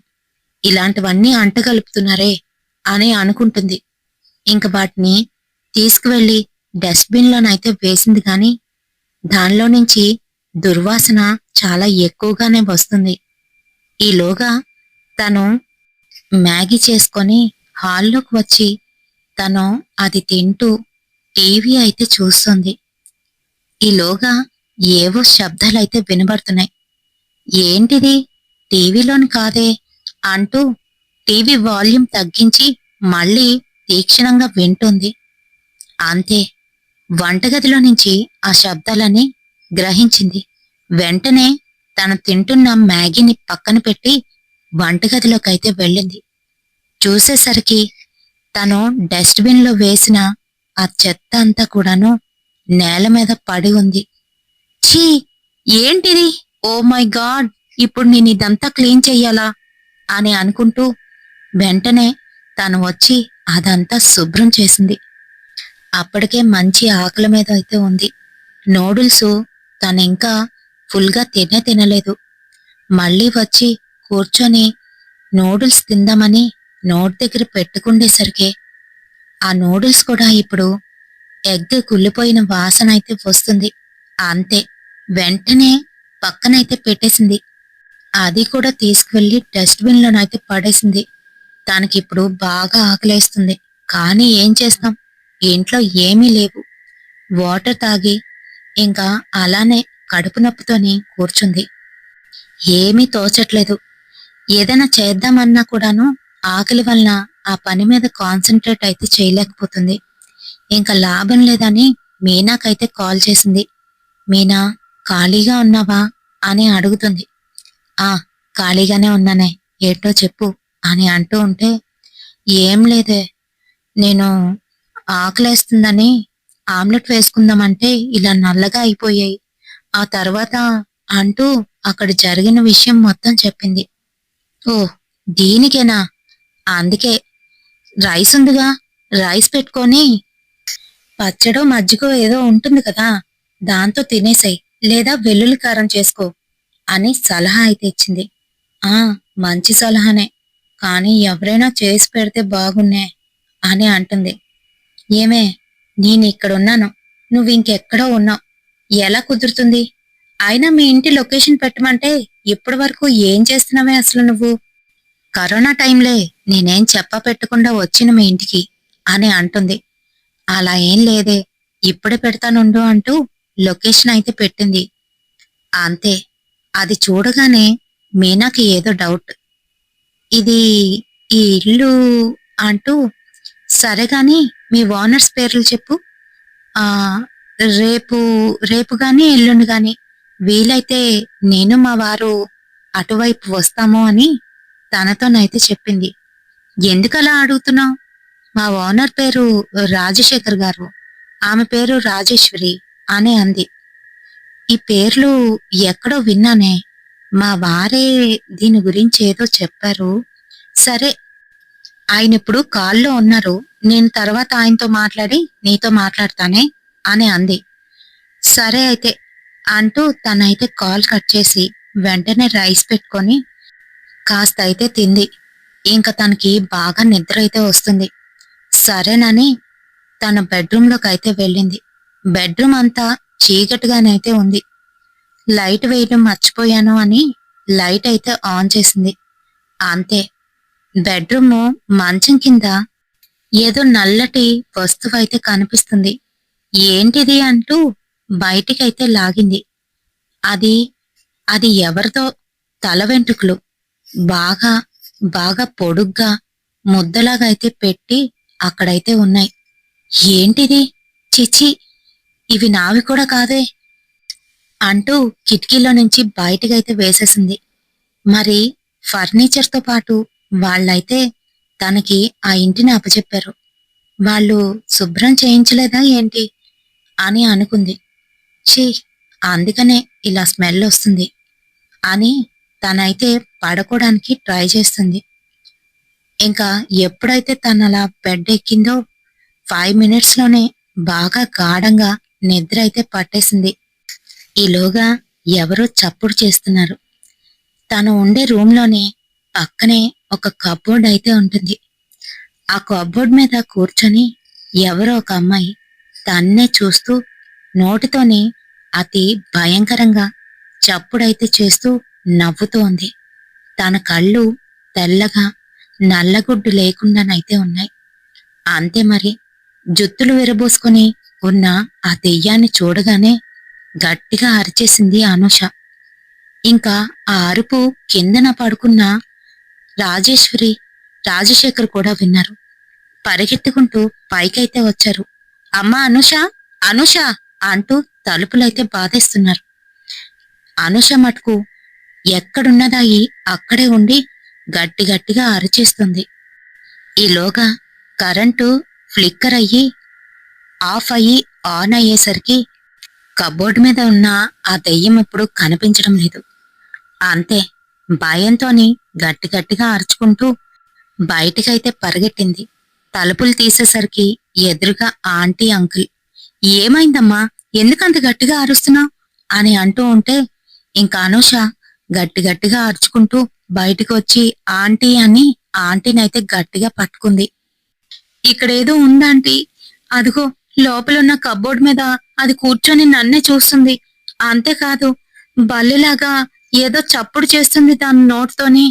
ఇలాంటివన్నీ అంటగలుపుతున్నారే అని అనుకుంటుంది. ఇంక వాటిని తీసుకువెళ్లి డస్ట్బిన్లోనైతే వేసింది. కానీ దానిలో నుంచి దుర్వాసన చాలా ఎక్కువగానే వస్తుంది. ఈలోగా తను మ్యాగీ చేసుకొని హాల్లోకి వచ్చి తను అది తింటూ టీవీ అయితే చూస్తుంది. ఈలోగా ఏవో శబ్దాలైతే వినబడుతున్నాయి. ఏంటిది? టీవీలోని కాదే అంటూ టీవీ వాల్యూమ్ తగ్గించి మళ్ళీ తీక్షణంగా వింటుంది. అంతే, వంటగదిలో నుంచి ఆ శబ్దాలని గ్రహించింది. వెంటనే తను తింటున్న మ్యాగీని పక్కన పెట్టి వంటగదిలోకైతే వెళ్ళింది. చూసేసరికి తను డస్ట్బిన్లో వేసిన ఆ చెత్త అంతా కూడాను నేల మీద పడి ఉంది. ఛీ! ఏంటిది? Oh my god! ఇప్పుడు నేను ఇదంతా క్లీన్ చెయ్యాలా అని అనుకుంటూ వెంటనే తను వచ్చి అదంతా శుభ్రం చేసింది. అప్పటికే మంచి ఆకలి మీద అయితే ఉంది. నూడిల్స్ తను ఇంకా ఫుల్గా తినలేదు. మళ్ళీ వచ్చి కూర్చొని నూడిల్స్ తిందామని నోటి దగ్గర పెట్టుకుండేసరికే ఆ నూడిల్స్ కూడా ఇప్పుడు ఎగ్ కుళ్ళిపోయిన వాసన అయితే వస్తుంది. అంతే, వెంటనే పక్కనైతే పెట్టేసింది. అది కూడా తీసుకువెళ్లి డస్ట్బిన్లోనైతే పడేసింది. తనకిప్పుడు బాగా ఆకలేస్తుంది. కానీ ఏం చేస్తాం, ఇంట్లో ఏమీ లేవు. వాటర్ తాగి ఇంకా అలానే కడుపు నొప్పితోని కూర్చుంది. ఏమీ తోచట్లేదు. ఏదైనా చేద్దామన్నా కూడాను ఆకలి వలన ఆ పని మీద కాన్సన్ట్రేట్ అయితే చేయలేకపోతుంది. ఇంకా లాభం లేదని మీనాకైతే కాల్ చేసింది. మీనా, ఖాళీగా ఉన్నావా అని అడుగుతుంది. ఆ, ఖాళీగానే ఉన్నానే, ఏటో చెప్పు అని అంటూ ఉంటే, ఏం లేదే, నేను ఆకలేస్తుందని ఆమ్లెట్ వేసుకుందామంటే ఇలా నల్లగా అయిపోయాయి. ఆ తర్వాత అంటూ అక్కడ జరిగిన విషయం మొత్తం చెప్పింది. ఓ, దీనికేనా? అందుకే రైస్ ఉందిగా, రైస్ పెట్టుకొని పచ్చడో మజ్జిగో ఏదో ఉంటుంది కదా, దాంతో తినేసేయ్, లేదా వెల్లుల్లి కారం చేసుకో అని సలహా అయితే ఇచ్చింది. ఆ, మంచి సలహానే, కానీ ఎవరైనా చేసి పెడితే బాగున్నే అని అంటుంది. ఏమే, నేనిక్కడున్నాను, నువ్వు ఇంకెక్కడో ఉన్నావు, ఎలా కుదురుతుంది? అయినా మీ ఇంటి లొకేషన్ పెట్టమంటే ఇప్పటి వరకు ఏం చేస్తున్నావే అసలు నువ్వు? కరోనా టైంలే నేనేం చెప్ప పెట్టకుండా వచ్చిన మీ ఇంటికి అని అంటుంది. అలా ఏం లేదే, ఇప్పుడే పెడతానుండు అంటూ లొకేషన్ అయితే పెట్టింది. అంతే, అది చూడగానే మీనాకి ఏదో డౌట్. ఇది ఈ ఇల్లు అంటూ, సరే గాని మీ ఓనర్స్ పేర్లు చెప్పు. ఆ, రేపు రేపు గాని ఎల్లుండి గాని వీలైతే నేను మా వారు అటువైపు వస్తాము అని తనతోనైతే చెప్పింది. ఎందుకలా అడుగుతున్నావు? మా ఓనర్ పేరు రాజశేఖర్ గారు, ఆమె పేరు రాజేశ్వరి అని అంది. ఈ పేర్లు ఎక్కడో విన్నానే, మా వారే దీని గురించి ఏదో చెప్పారు. సరే, ఆయన ఇప్పుడు కాల్లో ఉన్నారు, నేను తర్వాత ఆయనతో మాట్లాడి నీతో మాట్లాడతానే అని అంది. సరే అయితే అంటూ తనైతే కాల్ కట్ చేసి వెంటనే రైస్ పెట్టుకొని కాస్త అయితే తింది. ఇంకా తనకి బాగా నిద్ర అయితే వస్తుంది. సరేనని తన బెడ్రూమ్లోకి అయితే వెళ్ళింది. బెడ్రూమ్ అంతా చీకటిగానైతే ఉంది. లైట్ వేయడం మర్చిపోయాను అని లైట్ అయితే ఆన్ చేసింది. అంతే, బెడ్రూమ్ మంచం కింద ఏదో నల్లటి వస్తువు అయితే కనిపిస్తుంది. ఏంటిది అంటూ బయటికైతే లాగింది. అది అది ఎవరిదో తల వెంట్రుకలు బాగా బాగా పొడుగ్గా ముద్దలాగా అయితే పెట్టి అక్కడైతే ఉన్నాయి. ఏంటిది? చిచి, ఇవి నావి కూడా కాదే అంటూ కిటికీలో నుంచి బయటకైతే వేసేసింది. మరి ఫర్నిచర్తో పాటు వాళ్ళైతే తనకి ఆ ఇంటిని అప్పచెప్పారు. వాళ్ళు శుభ్రం చేయించలేదా ఏంటి అని అనుకుంది. ఛీ, అందుకనే ఇలా స్మెల్ వస్తుంది అని తనైతే పడుకోవడానికి ట్రై చేస్తుంది. ఇంకా ఎప్పుడైతే తను అలా బెడ్ ఎక్కిందో 5 minutes లోనే బాగా గాఢంగా నిద్ర అయితే పట్టేసింది. ఈలోగా ఎవరో చప్పుడు చేస్తున్నారు. తను ఉండే రూంలోనే పక్కనే ఒక కబోర్డ్ అయితే ఉంటుంది. ఆ కబోర్డ్ మీద కూర్చొని ఎవరో ఒక అమ్మాయి తన్నే చూస్తూ నోటితోనే అతి భయంకరంగా చప్పుడైతే చేస్తూ నవ్వుతూ ఉంది. తన కళ్ళు తెల్లగా నల్లగుడ్డు లేకుండానైతే ఉన్నాయి. అంతే మరి, జుత్తులు విరబోసుకుని ఉన్న ఆ దెయ్యాన్ని చూడగానే గట్టిగా అరిచేసింది అనూష. ఇంకా ఆ అరుపు కిందన పడుకున్న రాజేశ్వరి, రాజశేఖర్ కూడా విన్నారు. పరిగెత్తుకుంటూ పైకైతే వచ్చారు. అమ్మా అనూష, అనూష అంటూ తలుపులైతే బాధేస్తున్నారు. అనూష మటుకు ఎక్కడున్నదాయి అక్కడే ఉండి గట్టి గట్టిగా అరిచేస్తుంది. ఈలోగా కరెంటు ఫ్లిక్కర్ అయ్యి ఆఫ్ అయ్యి ఆన్ అయ్యేసరికి కబోర్డ్ మీద ఉన్న ఆ దెయ్యం ఇప్పుడు కనిపించడం లేదు. అంతే, భయంతోని గట్టి గట్టిగా అరుచుకుంటూ బయటికైతే పరిగెట్టింది. తలుపులు తీసేసరికి ఎదురుగా ఆంటీ అంకుల్. ఏమైందమ్మా, ఎందుకంత గట్టిగా అరుస్తున్నావు అని అంటూ ఉంటే ఇంకా అనూష గట్టి గట్టిగా అరుచుకుంటూ బయటికి వచ్చి ఆంటీ అని ఆంటీనైతే గట్టిగా పట్టుకుంది. ఇక్కడేదో ఉందాంటీ, అదిగో లోపలున్న కబోర్డ్ మీద అది కూర్చొని నన్నే చూస్తుంది. అంతేకాదు, బల్లిలాగా ఏదో చప్పుడు చేస్తుంది దాని నోటితోని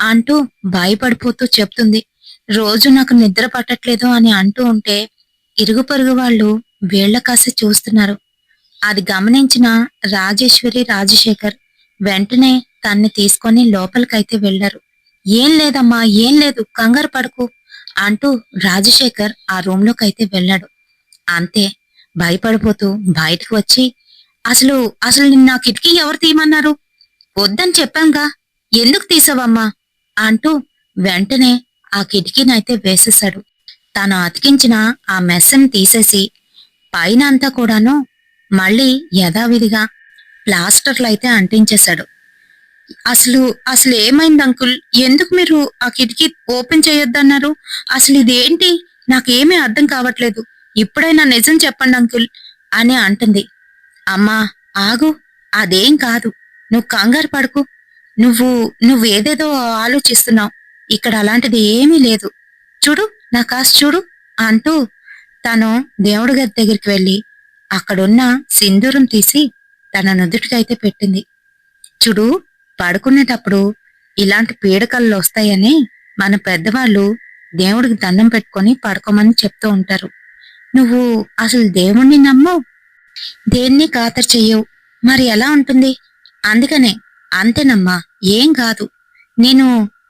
అంటూ భయపడిపోతూ చెప్తుంది. రోజు నాకు నిద్ర పట్టట్లేదు అని అంటూ ఉంటే ఇరుగు పొరుగు వాళ్ళు వీళ్ల కాసి చూస్తున్నారు. అది గమనించిన రాజేశ్వరి, రాజశేఖర్ వెంటనే తన్ని తీసుకొని లోపలికైతే వెళ్లారు. ఏం లేదమ్మా, ఏం లేదు, కంగారు పడుకు అంటూ రాజశేఖర్ ఆ రూంలోకైతే వెళ్ళాడు. అంతే, భయపడిపోతూ బయటకు వచ్చి అసలు అసలు నిన్న కిటికీ ఎవరు తీయమన్నారు? వద్దని చెప్పాంగా, ఎందుకు తీసావమ్మా అంటూ వెంటనే ఆ కిటికీనైతే వేసేశాడు. తాను అతికించిన ఆ మెస్సని తీసేసి పైన అంతా కూడాను మళ్ళీ యథావిధిగా ప్లాస్టర్లు అయితే అంటించేశాడు. అసలు అసలు ఏమైంది అంకుల్? ఎందుకు మీరు ఆ కిటికీ ఓపెన్ చేయొద్దన్నారు? అసలు ఇదేంటి? నాకేమీ అర్థం కావట్లేదు. ఇప్పుడైనా నిజం చెప్పండి అంకుల్ అని అంటుంది. అమ్మా, ఆగు. అదేం కాదు. నువ్వు కంగారు పడకు. నువ్వు నువ్వేదేదో ఆలోచిస్తున్నావు. ఇక్కడ అలాంటిది ఏమీ లేదు. చూడు, నా కాస్త చూడు అంటూ తను దేవుడి గది దగ్గరికి వెళ్లి అక్కడున్న సింధూరం తీసి తన నుదుటికైతే పెట్టింది. చూడు, పడుకునేటప్పుడు ఇలాంటి పీడకలు వస్తాయని మన పెద్దవాళ్ళు దేవుడికి దండం పెట్టుకొని పడుకోమని చెప్తూ ఉంటారు. నువ్వు అసలు దేవుణ్ణి నమ్మవు, దేన్ని ఖాతరు చెయ్యవు. మరి ఎలా ఉంటుంది? అందుకనే. అంతేనమ్మా, ఏం కాదు. నేను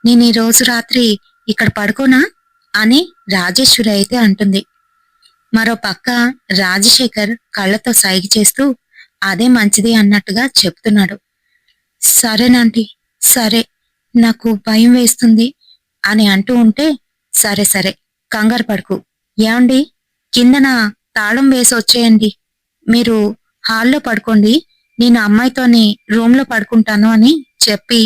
నేను ఈ రోజు రాత్రి ఇక్కడ పడుకోనా అని రాజేశ్వరి అయితే అంటుంది. మరో పక్క రాజశేఖర్ కళ్ళతో సైగ చేస్తూ అదే మంచిది అన్నట్టుగా చెప్తున్నాడు. సరేనంటీ, సరే, నాకు భయం వేస్తుంది అని అంటూ ఉంటే, సరే సరే, కంగారు పడుకు. ఏమండి, కిందన తాళం వేసి వచ్చేయండి. మీరు హాల్లో పడుకోండి, నేను అమ్మాయితోని రూమ్ లో పడుకుంటాను అని చెప్పి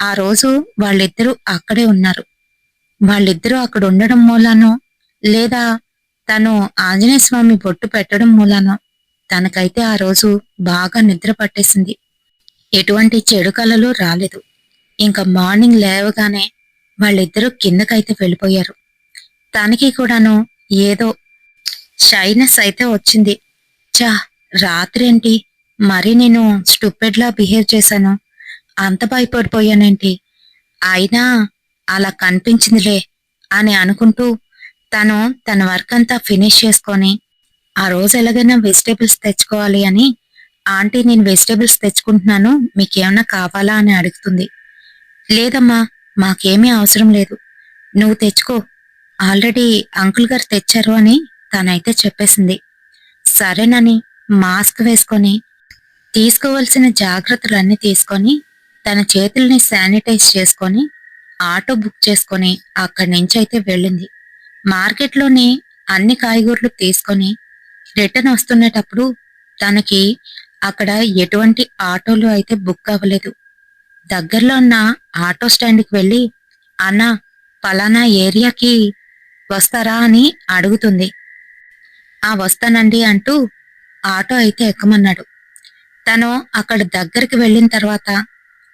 ఆ రోజు వాళ్ళిద్దరూ అక్కడే ఉన్నారు. వాళ్ళిద్దరూ అక్కడ ఉండడం మూలానో లేదా తను ఆంజనేయ స్వామి బొట్టు పెట్టడం మూలానో తనకైతే ఆ రోజు బాగా నిద్ర పట్టేసింది. ఎటువంటి చెడు కలలు రాలేదు. ఇంకా మార్నింగ్ లేవగానే వాళ్ళిద్దరూ కిందకైతే వెళ్ళిపోయారు. తనకి కూడాను ఏదో షైనెస్ అయితే వచ్చింది. చా, రాత్రేంటి మరి నేను స్టూపిడ్లా బిహేవ్ చేశాను, అంత భయపడిపోయానేంటి, అయినా అలా కనిపించిందిలే అని అనుకుంటూ తను తన వర్క్ అంతా ఫినిష్ చేసుకొని ఆ రోజు ఎలాగైనా వెజిటేబుల్స్ తెచ్చుకోవాలి అని, ఆంటీ నేను వెజిటేబుల్స్ తెచ్చుకుంటున్నాను, మీకేమన్నా కావాలా అని అడుగుతుంది. లేదమ్మా, మాకేమీ అవసరం లేదు, నువ్వు తెచ్చుకో, ఆల్రెడీ అంకుల్ గారు తెచ్చారు అని తనైతే చెప్పేసింది. సరేనని మాస్క్ వేసుకొని తీసుకోవలసిన జాగ్రత్తలన్నీ తీసుకొని తన చేతుల్ని శానిటైజ్ చేసుకొని ఆటో బుక్ చేసుకొని అక్కడి నుంచి అయితే వెళ్ళింది. మార్కెట్లోని అన్ని కాయగూరలు తీసుకొని రిటర్న్ వస్తున్నటప్పుడు తనకి అక్కడ ఎటువంటి ఆటోలు అయితే బుక్ అవ్వలేదు. దగ్గరలో ఉన్న ఆటో స్టాండ్కి వెళ్ళి, అన్నా, పలానా ఏరియాకి వస్తారా అని అడుగుతుంది. ఆ వస్తానండి అంటూ ఆటో అయితే ఎక్కమన్నాడు. తను అక్కడ దగ్గరికి వెళ్ళిన తర్వాత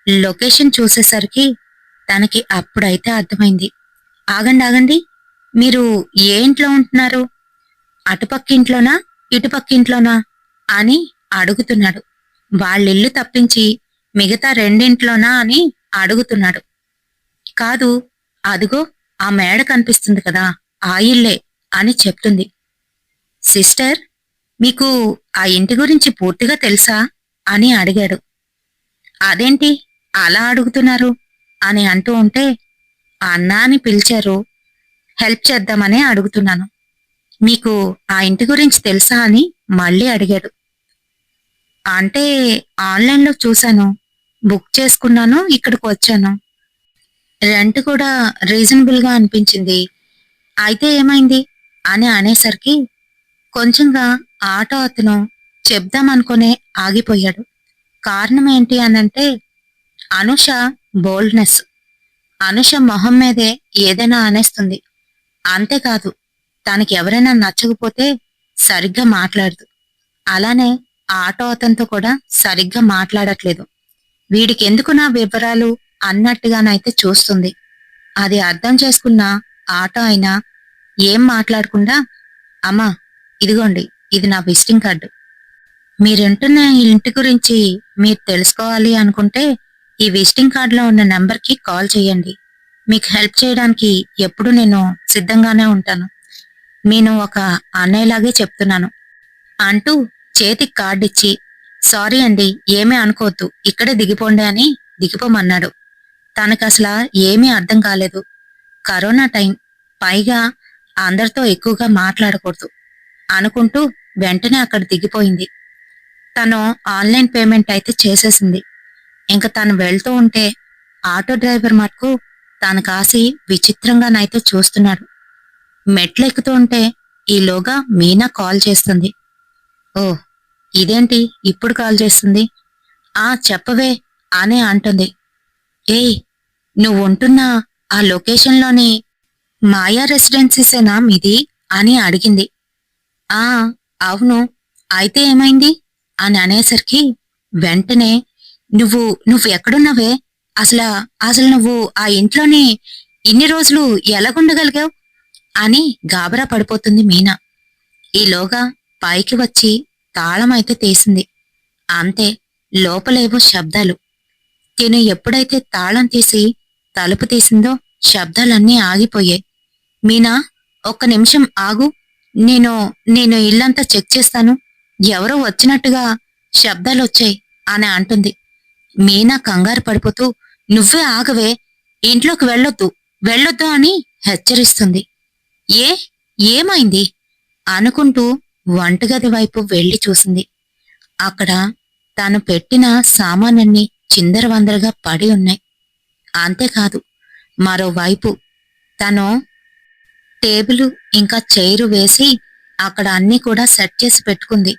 లొకేషన్ చూసేసరికి తనకి అప్పుడైతే అర్థమైంది. ఆగండి ఆగండి, మీరు ఏ ఇంట్లో ఉంటున్నారు? అటుపక్కింట్లోనా ఇటుపక్కింట్లోనా అని అడుగుతున్నాడు. వాళ్ళిల్లు తప్పించి మిగతా రెండింట్లోనా అని అడుగుతున్నాడు. కాదు, అదిగో ఆ మేడ కనిపిస్తుంది కదా, ఆ ఇల్లే అని చెప్తుంది. సిస్టర్, మీకు ఆ ఇంటి గురించి పూర్తిగా తెలుసా అని అడిగాడు. అదేంటి అలా అడుగుతున్నారు అని అంటూ ఉంటే, అన్నా అని పిలిచారు, హెల్ప్ చేద్దామని అడుగుతున్నాను. మీకు ఆ ఇంటి గురించి తెలుసా అని మళ్ళీ అడిగాడు. అంటే ఆన్లైన్లో చూశాను, బుక్ చేసుకున్నాను, ఇక్కడికి వచ్చాను. రెంట్ కూడా రీజనబుల్ గా అనిపించింది. అయితే ఏమైంది అని అనేసరికి కొంచెంగా ఆటో అతను చెప్దామనుకునే ఆగిపోయాడు. కారణం ఏంటి అనంటే, అనుష బోల్డ్నెస్. అనుష మొహం మీదే ఏదైనా అనేస్తుంది. అంతేకాదు, తనకి ఎవరైనా నచ్చకపోతే సరిగ్గా మాట్లాడదు. అలానే ఆటో అతనితో కూడా సరిగ్గా మాట్లాడట్లేదు. వీడికెందుకు నా వివరాలు అన్నట్టుగానైతే చూస్తుంది. అది అర్థం చేసుకున్న ఆటో అయినా ఏం మాట్లాడకుండా, అమ్మా, ఇదిగోండి, ఇది నా విజిటింగ్ కార్డు. మీరుంటున్న ఈ ఇంటి గురించి మీరు తెలుసుకోవాలి అనుకుంటే ఈ విజిటింగ్ కార్డులో ఉన్న నెంబర్కి కాల్ చేయండి. మీకు హెల్ప్ చేయడానికి ఎప్పుడు నేను సిద్ధంగానే ఉంటాను. నేను ఒక అన్నయ్యలాగే చెప్తున్నాను అంటూ చేతికి కార్డిచ్చి, సారీ అండి, ఏమీ అనుకోవద్దు, ఇక్కడే దిగిపోండి అని దిగిపోమన్నాడు. తనకసలా ఏమీ అర్థం కాలేదు. కరోనా టైం, పైగా అందరితో ఎక్కువగా మాట్లాడకూడదు అనుకుంటూ వెంటనే అక్కడ దిగిపోయింది. తను ఆన్లైన్ పేమెంట్ అయితే చేసేసింది. ఇంకా తను వెళ్తూ ఉంటే ఆటో డ్రైవర్ మటుకు తన కాసి విచిత్రంగానైతే చూస్తున్నాడు. మెట్లెక్కుతూ ఉంటే ఈలోగా మీనా కాల్ చేస్తుంది. ఓ, ఇదేంటి ఇప్పుడు కాల్ చేస్తుంది? ఆ చెప్పవే అనే అంటుంది. ఏయ్, నువ్వుంటున్న ఆ లొకేషన్లోని మాయా రెసిడెన్సీసేనా మీది అని అడిగింది. ఆ అవును, అయితే ఏమైంది అని అనేసరికి వెంటనే నువ్వు నువ్వు ఎక్కడున్నావే, అసలు అసలు నువ్వు ఆ ఇంట్లోనే ఇన్ని రోజులు ఎలాగుండగలిగావు అని గాబరా పడిపోతుంది మీనా. ఈలోగా పైకి వచ్చి తాళమైతే తీసింది. అంతే, లోపలేవో శబ్దాలు. తిను ఎప్పుడైతే తాళం తీసి తలుపు తీసిందో శబ్దాలన్నీ ఆగిపోయాయి. మీనా, ఒక్క నిమిషం ఆగు, నేను నేను ఇల్లంతా చెక్ చేస్తాను, ఎవరో వచ్చినట్టుగా శబ్దాలొచ్చాయి అని అంటుంది. మీనా కంగారు పడిపోతూ, నువ్వే ఆగవే, ఇంట్లోకి వెళ్ళొద్దు, వెళ్ళొద్దు అని హెచ్చరిస్తుంది. ఏ ఏమైంది అనుకుంటూ వంటగది వైపు వెళ్లి చూసింది. అక్కడ తాను పెట్టిన సామానన్నీ చిందరవందరగా పడి ఉన్నాయి. అంతేకాదు, మరోవైపు తను టేబులు ఇంకా చైరు వేసి అక్కడ అన్నీ కూడా సెట్ చేసి పెట్టుకుంది.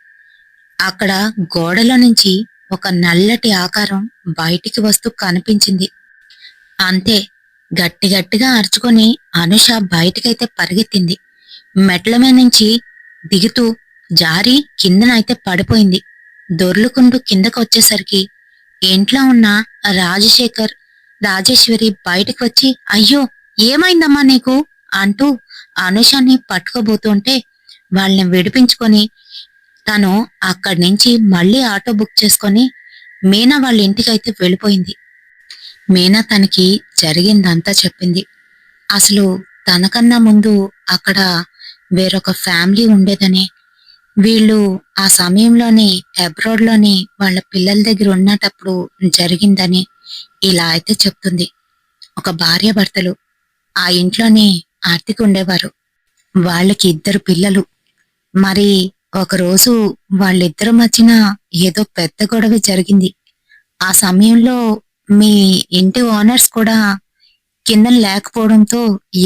అక్కడ గోడలో నుంచి ఒక నల్లటి ఆకారం బయటికి వస్తూ కనిపించింది. అంతే, గట్టిగట్టిగా అరుచుకొని అనుష బయటికైతే పరిగెత్తింది. మెట్ల మీద నుంచి దిగుతూ జారి కిందనైతే పడిపోయింది. దొర్లుకుంటూ కిందకు వచ్చేసరికి ఇంట్లో ఉన్న రాజశేఖర్, రాజేశ్వరి బయటకు వచ్చి, అయ్యో, ఏమైందమ్మా నీకు అంటూ అనుషాన్ని పట్టుకోబోతుంటే వాళ్ళని విడిపించుకొని తను అక్కడి నుంచి మళ్ళీ ఆటో బుక్ చేసుకొని మీనా వాళ్ళ ఇంటికైతే వెళ్ళిపోయింది. మీనా తనకి జరిగిందంతా చెప్పింది. అసలు తనకన్నా ముందు అక్కడ వేరొక ఫ్యామిలీ ఉండేదని, వీళ్ళు ఆ సమయంలోని అబ్రాడ్లోని వాళ్ళ పిల్లల దగ్గర ఉన్నటప్పుడు జరిగిందని ఇలా అయితే చెప్తుంది. ఒక భార్యాభర్తలు ఆ ఇంట్లోనే ఆర్తికి ఉండేవారు. వాళ్ళకి 2 పిల్లలు. మరి ఒకరోజు వాళ్ళిద్దరి మధ్యన ఏదో పెద్ద గొడవ జరిగింది. ఆ సమయంలో మీ ఇంటి ఓనర్స్ కూడా కిందన లేకపోవడంతో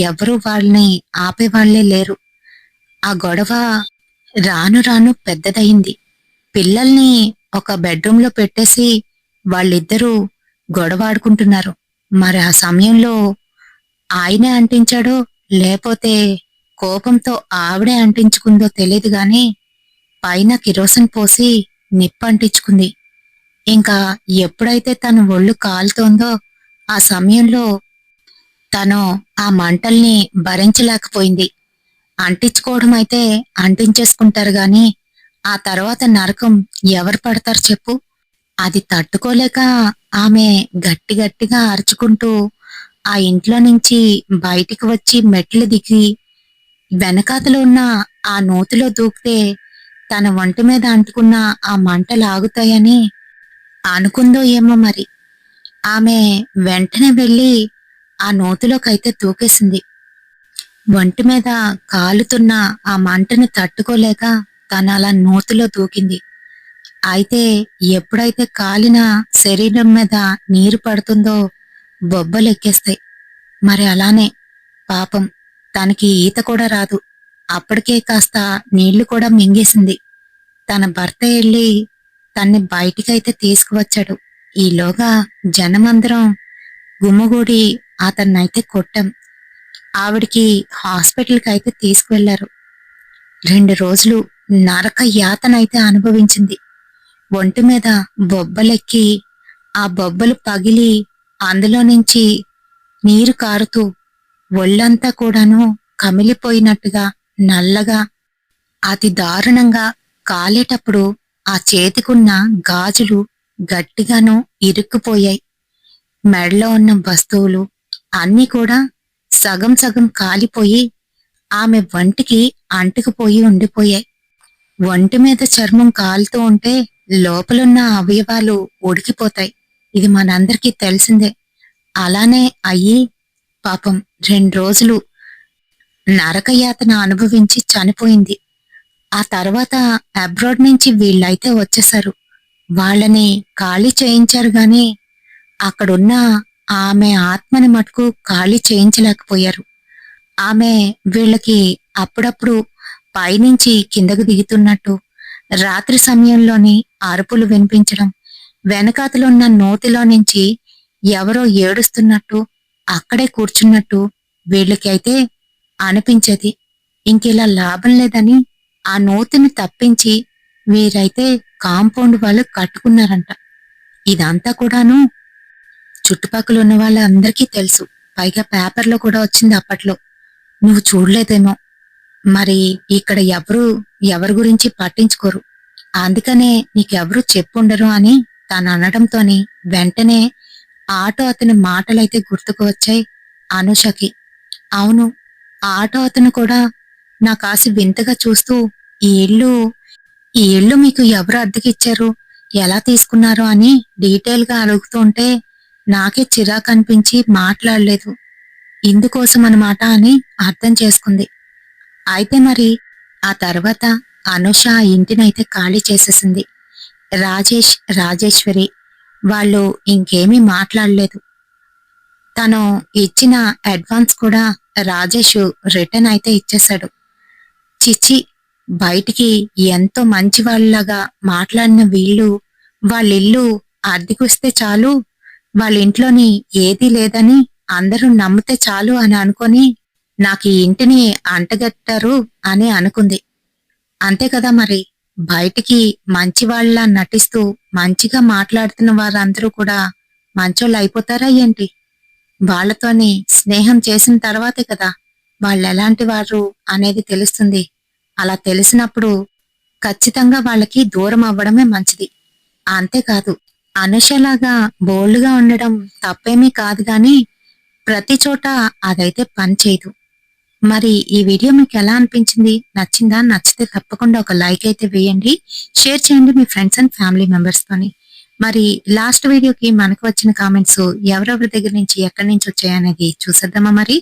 ఎవరూ వాళ్ళని ఆపేవాళ్లే లేరు. ఆ గొడవ రాను రాను పెద్దదయింది. పిల్లల్ని ఒక బెడ్రూమ్లో పెట్టేసి వాళ్ళిద్దరూ గొడవాడుకుంటున్నారు. మరి ఆ సమయంలో ఆయనే అంటించాడో లేపోతే కోపంతో ఆవిడే అంటించుకుందో తెలియదు గాని పైన కిరోసిన్ పోసి నిప్పంటించుకుంది. ఇంకా ఎప్పుడైతే తన ఒళ్ళు కాలుతోందో ఆ సమయంలో తను ఆ మంటల్ని భరించలేకపోయింది. అంటించుకోవడం అయితే అంటించేసుకుంటారు గాని ఆ తర్వాత నరకం ఎవరు పడతారు చెప్పు. అది తట్టుకోలేక ఆమె గట్టి గట్టిగా అరుచుకుంటూ ఆ ఇంట్లో నుంచి బయటికి వచ్చి మెట్లు దిగి వెనకాతలో ఉన్న ఆ నూతిలో దూకితే తన ఒంటి మీద అంటుకున్న ఆ మంటలు ఆగుతాయని అనుకుందో ఏమో మరి. ఆమె వెంటనే వెళ్ళి ఆ నూతిలోకైతే దూకేసింది. ఒంటి మీద కాలుతున్న ఆ మంటని తట్టుకోలేక తను అలా నూతిలో దూకింది. అయితే ఎప్పుడైతే కాలిన శరీరం మీద నీరు పడుతుందో బొబ్బలెక్కేస్తాయి. మరి అలానే పాపం తనకి ఈత కూడా రాదు. అప్పటికే కాస్త నీళ్లు కూడా మింగేసింది. తన భర్త వెళ్ళి తన్ని బయటికైతే తీసుకువచ్చాడు. ఈలోగా జనమందరం గుమ్మగూడి అతన్నైతే కొట్టాం. ఆవిడికి హాస్పిటల్కి అయితే తీసుకువెళ్లారు. 2 రోజులు నరక యాతనైతే అనుభవించింది. ఒంటి మీద బొబ్బలెక్కి ఆ బొబ్బలు పగిలి అందులో నుంచి నీరు కారుతూ ఒళ్ళంతా కూడాను కమిలిపోయినట్టుగా నల్లగా అతి దారుణంగా కాలేటప్పుడు ఆ చేతికున్న గాజులు గట్టిగాను ఇరుక్కుపోయాయి. మెడలో ఉన్న వస్తువులు అన్నీ కూడా సగం సగం కాలిపోయి ఆమె వంటికి అంటుకుపోయి ఉండిపోయాయి. ఒంటి మీద చర్మం కాలుతూ ఉంటే లోపలున్న అవయవాలు ఉడికిపోతాయి. ఇది మనందరికీ తెలిసిందే. అలానే అయ్యి పాపం 2 రోజులు నరకయాతన అనుభవించి చనిపోయింది. ఆ తర్వాత అబ్రాడ్ నుంచి వీళ్ళైతే వచ్చేశారు. వాళ్ళని ఖాళీ చేయించారు గాని అక్కడున్న ఆమె ఆత్మని మటుకు ఖాళీ చేయించలేకపోయారు. ఆమె వీళ్ళకి అప్పుడప్పుడు పైనుంచి కిందకు దిగుతున్నట్టు, రాత్రి సమయంలోని అరుపులు వినిపించడం, వెనకాతలున్న నోతిలో నుంచి ఎవరో ఏడుస్తున్నట్టు అక్కడే కూర్చున్నట్టు వీళ్ళకైతే అనిపించేది. ఇంకిలా లాభం లేదని ఆ నోతిని తప్పించి వీరైతే కాంపౌండ్ వాళ్ళు కట్టుకున్నారంట. ఇదంతా కూడాను చుట్టుపక్కల ఉన్న వాళ్ళందరికీ తెలుసు. పైగా పేపర్లో కూడా వచ్చింది అప్పట్లో. నువ్వు చూడలేదేమో. మరి ఇక్కడ ఎవరి గురించి పట్టించుకోరు. అందుకనే నీకెవరూ చెప్పుండరు అని తాను అనడంతోని వెంటనే ఆటో అతని మాటలైతే గుర్తుకు వచ్చాయి అనూషకి. అవును, ఆ ఆటో అతను కూడా నా కాసి వింతగా చూస్తూ ఈ ఇల్లు ఈ ఇల్లు మీకు ఎవరు అద్దెకిచ్చారు, ఎలా తీసుకున్నారు అని డీటెయిల్ గా అడుగుతూ ఉంటే నాకే చిరాకు అనిపించి మాట్లాడలేదు. ఇందుకోసం అన్నమాట అని అర్థం చేసుకుంది. అయితే మరి ఆ తర్వాత అనూష ఆ ఇంటినైతే ఖాళీ చేసేసింది. రాజేష్, రాజేశ్వరి వాళ్ళు ఇంకేమీ మాట్లాడలేదు. తను ఇచ్చిన అడ్వాన్స్ కూడా రాజేష్ రిటర్న్ అయితే ఇచ్చేశాడు. చిచ్చి, బయటికి ఎంతో మంచి వాళ్ళలాగా మాట్లాడిన వీళ్ళు వాళ్ళిల్లు అద్దెకొస్తే చాలు, వాళ్ళ ఇంట్లోని ఏదీ లేదని అందరూ నమ్మితే చాలు అని అనుకొని నాకు ఈ ఇంటిని అంటగట్టారు అని అనుకుంది. అంతే కదా మరి. బయటికి మంచి వాళ్ళ నటిస్తూ మంచిగా మాట్లాడుతున్న వారందరూ కూడా మంచోళ్ళు అయిపోతారా ఏంటి? వాళ్ళతోని స్నేహం చేసిన తర్వాతే కదా వాళ్ళెలాంటి వారు అనేది తెలుస్తుంది. అలా తెలిసినప్పుడు ఖచ్చితంగా వాళ్ళకి దూరం అవ్వడమే మంచిది. అంతేకాదు, అనుషలాగా బోల్డ్గా ఉండడం తప్పేమీ కాదు గాని ప్రతి చోట అదైతే పని చేయదు. మరి ఈ వీడియో మీకు ఎలా అనిపించింది? నచ్చిందా? నచ్చితే తప్పకుండా ఒక లైక్ అయితే వేయండి. షేర్ చేయండి మీ ఫ్రెండ్స్ అండ్ ఫ్యామిలీ మెంబర్స్ తోని. మరి లాస్ట్ వీడియోకి మనకు వచ్చిన కామెంట్స్ ఎవరెవరి దగ్గర నుంచి ఎక్కడి నుంచి వచ్చాయనేది చూసేద్దామా మరి?